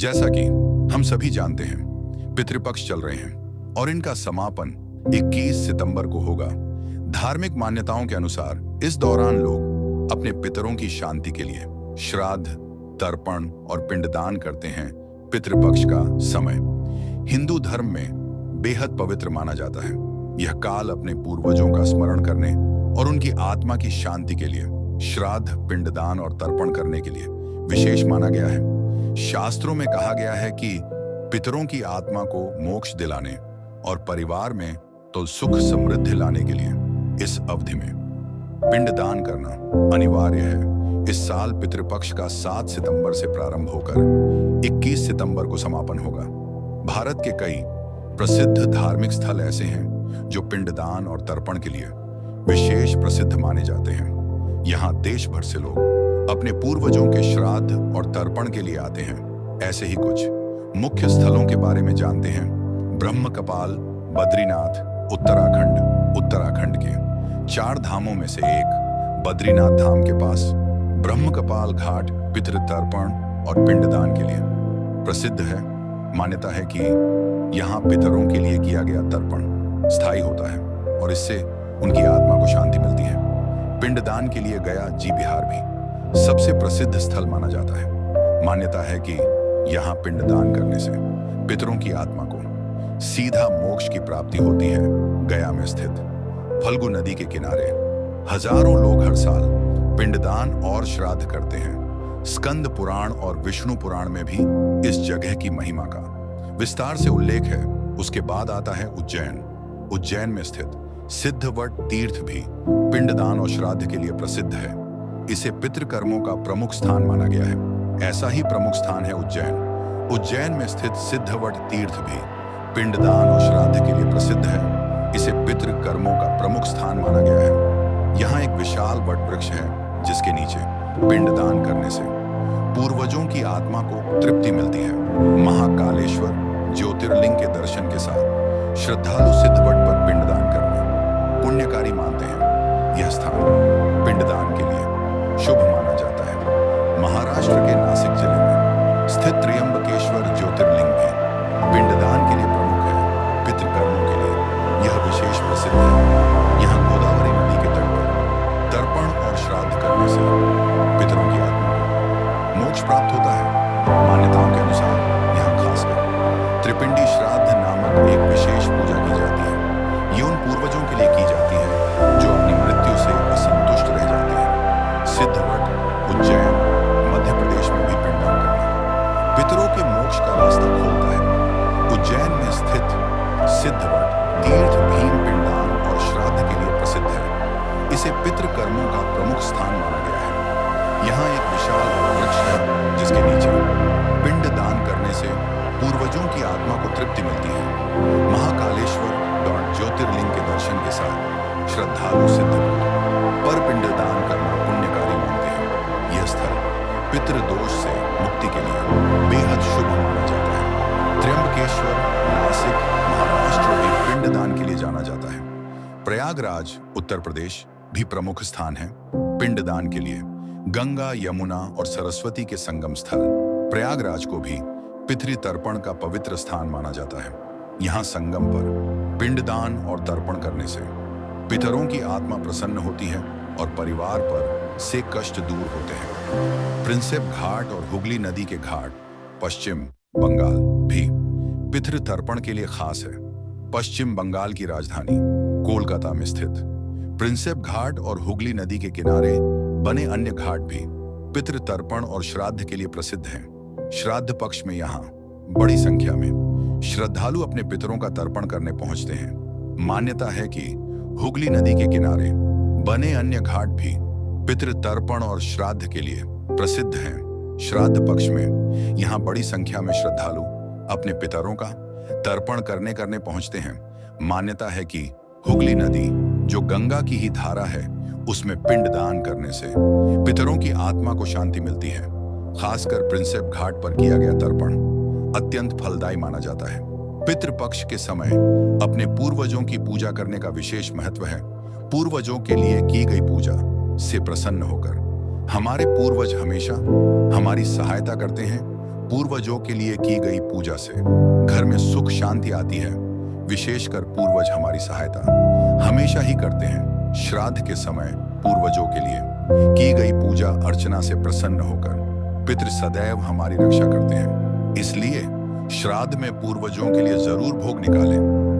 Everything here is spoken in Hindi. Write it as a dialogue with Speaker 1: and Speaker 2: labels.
Speaker 1: जैसा कि हम सभी जानते हैं, पितृपक्ष चल रहे हैं और इनका समापन 21 सितंबर को होगा। धार्मिक मान्यताओं के अनुसार इस दौरान लोग अपने पितरों की शांति के लिए श्राद्ध, तर्पण और पिंडदान करते हैं। पितृपक्ष का समय हिंदू धर्म में बेहद पवित्र माना जाता है। यह काल अपने पूर्वजों का स्मरण करने और उनकी आत्मा की शांति के लिए श्राद्ध, पिंडदान और तर्पण करने के लिए विशेष माना गया है। शास्त्रों में कहा गया है कि पितरों की आत्मा को मोक्ष दिलाने और परिवार में तो सुख समृद्धि लाने के लिए इस अवधि में पिंडदान करना अनिवार्य है। इस साल पितृपक्ष का 7 सितंबर से प्रारंभ होकर 21 सितंबर को समापन होगा। भारत के कई प्रसिद्ध धार्मिक स्थल ऐसे हैं जो पिंडदान और तर्पण के लिए विशेष प्रसिद्ध माने जाते हैं। यहाँ देश भर से लोग अपने पूर्वजों के श्राद्ध और तर्पण के लिए आते हैं। ऐसे ही कुछ मुख्य स्थलों के बारे में जानते हैं। ब्रह्म कपाल, बद्रीनाथ, उत्तराखंड के 4 धामों में से एक बद्रीनाथ धाम के पास ब्रह्म कपाल घाट पितृ तर्पण और पिंडदान के लिए प्रसिद्ध है। मान्यता है कि यहाँ पितरों के लिए किया गया तर्पण स्थायी होता है और इससे उनकी आत्मा को शांति मिलती है। पिंडदान के लिए गया जी बिहार भी सबसे प्रसिद्ध स्थल माना जाता है। मान्यता है कि यहाँ पिंडदान करने से पितरों की आत्मा को सीधा मोक्ष की प्राप्ति होती है। गया में स्थित फल्गु नदी के किनारे हजारों लोग हर साल पिंडदान और श्राद्ध करते हैं। स्कंद पुराण और विष्णु पुराण में भी इस जगह की महिमा का विस्तार से उल्लेख है। उसके बाद आता है उज्जैन में स्थित सिद्धवट तीर्थ भी पिंडदान और श्राद्ध के लिए प्रसिद्ध है। इसे पितृकर्मों का प्रमुख स्थान माना गया है। ऐसा ही प्रमुख स्थान है उज्जैन में स्थित सिद्धवट तीर्थ भी पिंडदान और श्राद्ध के लिए प्रसिद्ध है। इसे पितृकर्मों का प्रमुख स्थान माना गया है। यहाँ एक विशाल वट वृक्ष है जिसके नीचे पिंडदान करने से पूर्वजों की आत्मा को तृप्ति मिलती है। महाकालेश्वर ज्योतिर्लिंग के दर्शन के साथ श्रद्धालु सिद्धवट पर पिंडदान करना पुण्यकारी मानते हैं। यह स्थान पिंडदान के लिए शुभ माना जाता है। महाराष्ट्र के नासिक जिले में स्थित त्र्यंबकेश्वर ज्योतिर्लिंग भी पिंडदान के लिए प्रमुख है। पितृकर्मों के लिए यह विशेष प्रसिद्ध है। यहाँ गोदावरी नदी के तट पर तर्पण और श्राद्ध करने से पितरों की आत्मा को मोक्ष प्राप्त होता है। मान्यताओं के अनुसार यहाँ खासकर त्रिपिंडी श्राद्ध नामक एक विशेष पूजा की जाती है। ये उन पूर्वजों के लिए की जाती है जो अपनी मृत्यु से असंतुष्ट रह जाते हैं। सिद्धवट, उज्जैन, मध्य प्रदेश में भी पिंडदान करना पितरों के मोक्ष का रास्ता खोलता है। उज्जैन में स्थित सिद्धवट तीर्थ भीम पिंडदान और श्राद्ध के लिए प्रसिद्ध है। इसे पितृकर्मों का प्रमुख स्थान माना गया है। यहाँ एक विशाल वृक्ष है जिसके नीचे पिंडदान करने से पूर्वजों की आत्मा को तृप्ति मिलती है। महाकालेश्वर ज्योतिर्लिंग के दर्शन के साथ श्रद्धालु सिद्धवट पर पिंडदान करना पुण्यकारी मानते हैं। यह स्थल पितृदोष से मुक्ति के लिए बेहद शुभ माना जाता है। त्र्यंबकेश्वर नासिक महाराष्ट्र में पिंडदान के लिए जाना जाता है। प्रयागराज उत्तर प्रदेश भी प्रमुख स्थान है पिंडदान के लिए। गंगा, यमुना और सरस्वती के संगम स्थल प्रयागराज को भी पितृ तर्पण का पवित्र स्थान माना जाता है। यहाँ संगम पर पिंडदान और तर्पण करने से पितरों की आत्मा प्रसन्न होती है और परिवार पर से कष्ट दूर होते हैं। प्रिंसेप घाट और हुगली नदी के घाट पश्चिम बंगाल भी पितृ तर्पण के लिए खास है। पश्चिम बंगाल की राजधानी कोलकाता में स्थित प्रिंसेप घाट और हुगली नदी के किनारे बने अन्य घाट भी पितृ तर्पण और श्राद्ध के लिए प्रसिद्ध हैं। श्राद्ध पक्ष में यहाँ बड़ी संख्या में श्रद्धालु अपने पितरों का तर्पण करने पहुंचते हैं। मान्यता है कि हुगली नदी के किनारे बने अन्य घाट भी पितृ तर्पण और श्राद्ध के लिए प्रसिद्ध हैं। श्राद्ध पक्ष में यहाँ बड़ी संख्या में श्रद्धालु अपने पितरों का तर्पण करने पहुंचते हैं। मान्यता है कि हुगली नदी जो गंगा की ही धारा है उसमें पिंडदान करने से पितरों की आत्मा को शांति मिलती है। खासकर प्रिंसेप घाट पर किया गया तर्पण अत्यंत फलदायी माना जाता है। पितृपक्ष के समय अपने पूर्वजों की पूजा करने का विशेष महत्व है। पूर्वजों के लिए की गई पूजा से प्रसन्न होकर हमारे पूर्वज हमेशा हमारी सहायता करते हैं। पूर्वजों के लिए की गई पूजा से घर में सुख शांति आती है। विशेषकर पूर्वज हमारी सहायता हमेशा ही करते हैं। श्राद्ध के समय पूर्वजों के लिए की गई पूजा अर्चना से प्रसन्न होकर पितृ सदैव हमारी रक्षा करते हैं। इसलिए श्राद्ध में पूर्वजों के लिए जरूर भोग निकालें।